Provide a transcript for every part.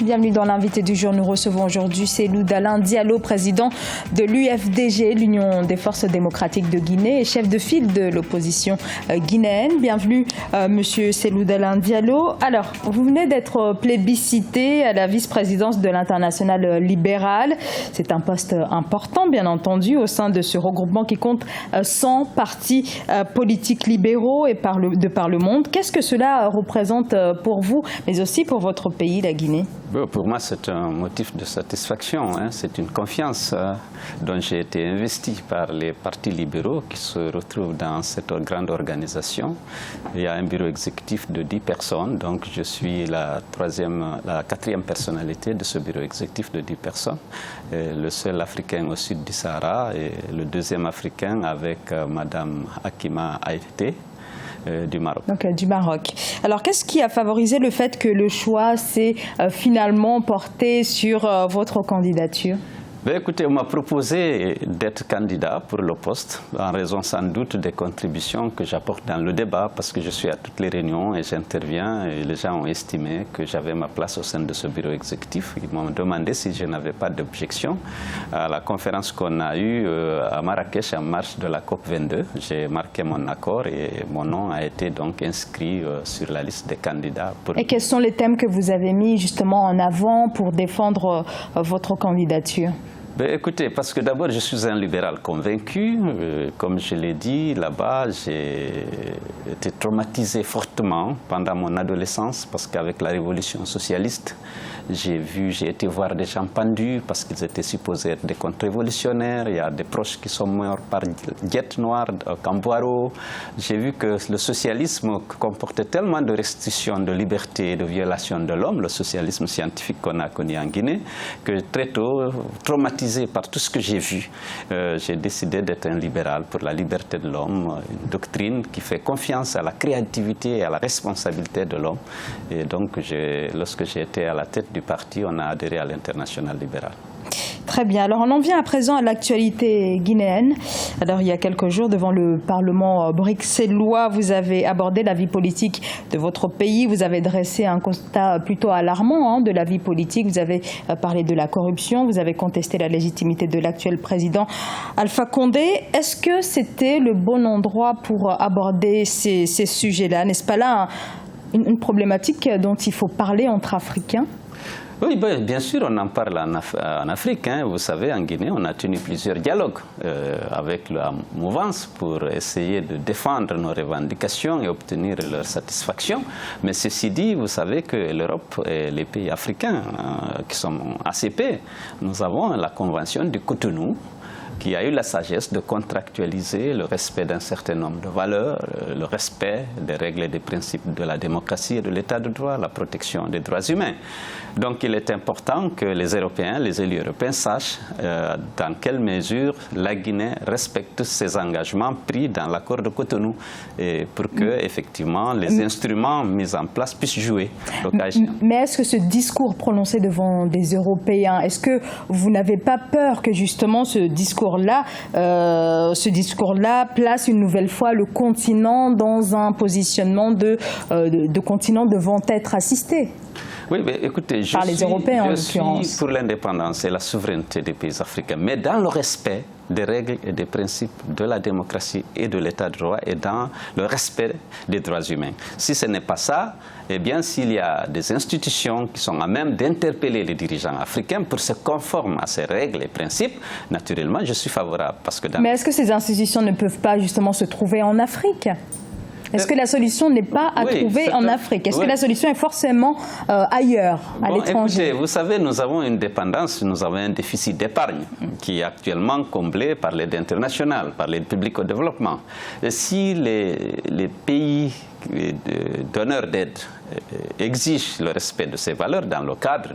Bienvenue dans l'invité du jour. Nous recevons aujourd'hui Cellou Dalein Diallo, président de l'UFDG, l'Union des forces démocratiques de Guinée, et chef de file de l'opposition guinéenne. Bienvenue, monsieur Cellou Dalein Diallo. Alors, vous venez d'être plébiscité à la vice-présidence de l'Internationale libérale. C'est un poste important, bien entendu, au sein de ce regroupement qui compte 100 partis politiques libéraux et de par le monde. Qu'est-ce que cela représente pour vous, mais aussi pour votre pays, la Guinée ? Pour moi, c'est un motif de satisfaction. C'est une confiance dont j'ai été investi par les partis libéraux qui se retrouvent dans cette grande organisation. Il y a un bureau exécutif de 10 personnes, donc je suis la quatrième personnalité de ce bureau exécutif de 10 personnes. Et le seul Africain au sud du Sahara et le deuxième Africain avec Madame Hakima Aïté. Du Maroc. Donc, du Maroc. Alors, qu'est-ce qui a favorisé le fait que le choix s'est finalement porté sur votre candidature ? Écoutez, on m'a proposé d'être candidat pour le poste, en raison sans doute des contributions que j'apporte dans le débat, parce que je suis à toutes les réunions et j'interviens, et les gens ont estimé que j'avais ma place au sein de ce bureau exécutif. Ils m'ont demandé si je n'avais pas d'objection. À la conférence qu'on a eue à Marrakech en marge de la COP22, j'ai marqué mon accord et mon nom a été donc inscrit sur la liste des candidats. Et quels sont les thèmes que vous avez mis justement en avant pour défendre votre candidature ? Écoutez, parce que d'abord, je suis un libéral convaincu. Comme je l'ai dit, là-bas, j'ai été traumatisé fortement pendant mon adolescence, parce qu'avec la révolution socialiste, j'ai été voir des gens pendus parce qu'ils étaient supposés être des contre-révolutionnaires. Il y a des proches qui sont morts par jet noir au Camboiro. J'ai vu que le socialisme comportait tellement de restrictions de liberté et de violations de l'homme, le socialisme scientifique qu'on a connu en Guinée, que très tôt, traumatisé par tout ce que j'ai vu, j'ai décidé d'être un libéral pour la liberté de l'homme, une doctrine qui fait confiance à la créativité et à la responsabilité de l'homme. Et donc, lorsque j'ai été à la tête du parti, on a adhéré à l'Internationale libérale. Très bien. Alors, on en vient à présent à l'actualité guinéenne. Alors, il y a quelques jours, devant le Parlement bruxellois, vous avez abordé la vie politique de votre pays. Vous avez dressé un constat plutôt alarmant de la vie politique. Vous avez parlé de la corruption. Vous avez contesté la légitimité de l'actuel président Alpha Condé. Est-ce que c'était le bon endroit pour aborder ces sujets-là? N'est-ce pas là une problématique dont il faut parler entre Africains? Oui, bien sûr, on en parle en Afrique. Vous savez, en Guinée, on a tenu plusieurs dialogues avec la mouvance pour essayer de défendre nos revendications et obtenir leur satisfaction. Mais ceci dit, vous savez que l'Europe et les pays africains qui sont ACP, nous avons la Convention du Cotonou, qui a eu la sagesse de contractualiser le respect d'un certain nombre de valeurs, le respect des règles et des principes de la démocratie et de l'état de droit, la protection des droits humains. Donc il est important que les Européens, les élus européens sachent dans quelle mesure la Guinée respecte ses engagements pris dans l'accord de Cotonou et pour que effectivement les instruments mis en place puissent jouer l'occasion. Mais est-ce que ce discours prononcé devant des Européens, est-ce que vous n'avez pas peur que justement ce discours-là place une nouvelle fois le continent dans un positionnement de continent devant être assisté? Oui, mais écoutez, je suis pour l'indépendance et la souveraineté des pays africains, mais dans le respect des règles et des principes de la démocratie et de l'état de droit et dans le respect des droits humains. Si ce n'est pas ça, eh bien, s'il y a des institutions qui sont à même d'interpeller les dirigeants africains pour se conformer à ces règles et principes, naturellement, je suis favorable. Mais est-ce que ces institutions ne peuvent pas justement se trouver en Afrique ? Est-ce que la solution n'est pas à trouver en Afrique? Est-ce que la solution est forcément ailleurs, à l'étranger? Écoutez, vous savez, nous avons une dépendance, nous avons un déficit d'épargne qui est actuellement comblé par l'aide internationale, par l'aide publique au développement. Et si les pays donneurs d'aide exigent le respect de ces valeurs dans le cadre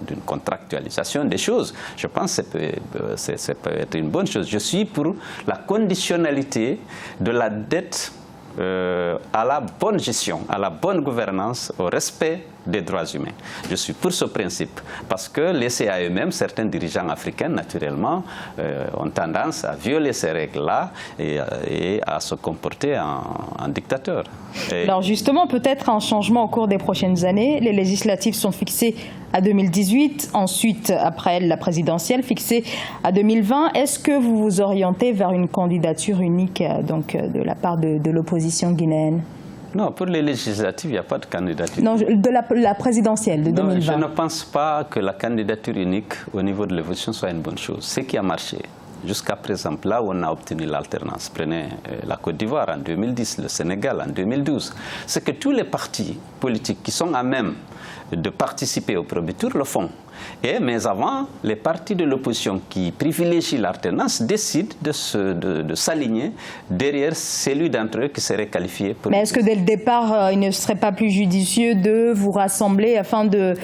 d'une contractualisation des choses, je pense que ça peut être une bonne chose. Je suis pour la conditionnalité de la dette à la bonne gestion, à la bonne gouvernance, au respect des droits humains. Je suis pour ce principe parce que laissés à eux-mêmes, certains dirigeants africains, naturellement, ont tendance à violer ces règles-là et à se comporter en dictateur. Alors justement, peut-être un changement au cours des prochaines années. Les législatives sont fixées à 2018, ensuite, après la présidentielle, fixée à 2020. Est-ce que vous vous orientez vers une candidature unique donc, de la part de l'opposition guinéenne? Non, pour les législatives, il n'y a pas de candidature. Non, de la présidentielle de 2020. Je ne pense pas que la candidature unique au niveau de l'évolution soit une bonne chose. Ce qui a marché jusqu'à présent, là où on a obtenu l'alternance, prenez la Côte d'Ivoire en 2010, le Sénégal en 2012, c'est que tous les partis politiques qui sont à même de participer au premier tour le font. Mais avant, les partis de l'opposition qui privilégient l'alternance décident de s'aligner derrière celui d'entre eux qui serait qualifié pour... Mais est-ce que dès le départ, il ne serait pas plus judicieux de vous rassembler afin de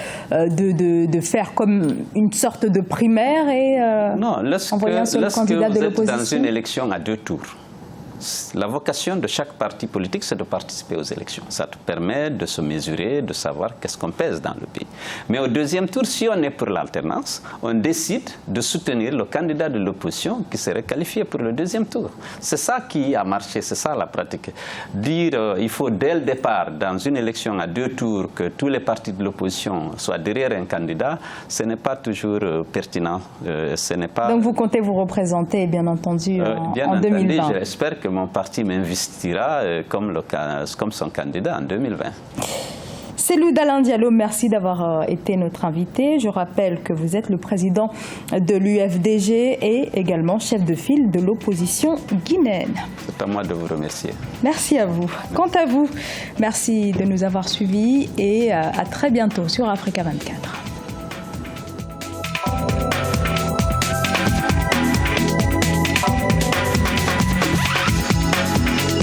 faire comme une sorte de primaire et envoyer un seul candidat de l'opposition? Lorsque vous êtes dans une élection à 2 tours, la vocation de chaque parti politique, c'est de participer aux élections. Ça te permet de se mesurer, de savoir qu'est-ce qu'on pèse dans le pays. Mais au deuxième tour, si on est pour l'alternance, on décide de soutenir le candidat de l'opposition qui serait qualifié pour le deuxième tour. C'est ça qui a marché, c'est ça la pratique. Dire il faut dès le départ, dans une élection à 2 tours, que tous les partis de l'opposition soient derrière un candidat, ce n'est pas toujours pertinent. Ce n'est pas... Donc vous comptez vous représenter, bien entendu, en 2020. J'espère que mon parti m'investira comme son candidat en 2020. Cellou Dalein Diallo, merci d'avoir été notre invité. Je rappelle que vous êtes le président de l'UFDG et également chef de file de l'opposition guinéenne. C'est à moi de vous remercier. Merci à vous. Quant à vous, merci de nous avoir suivis et à très bientôt sur Africa 24.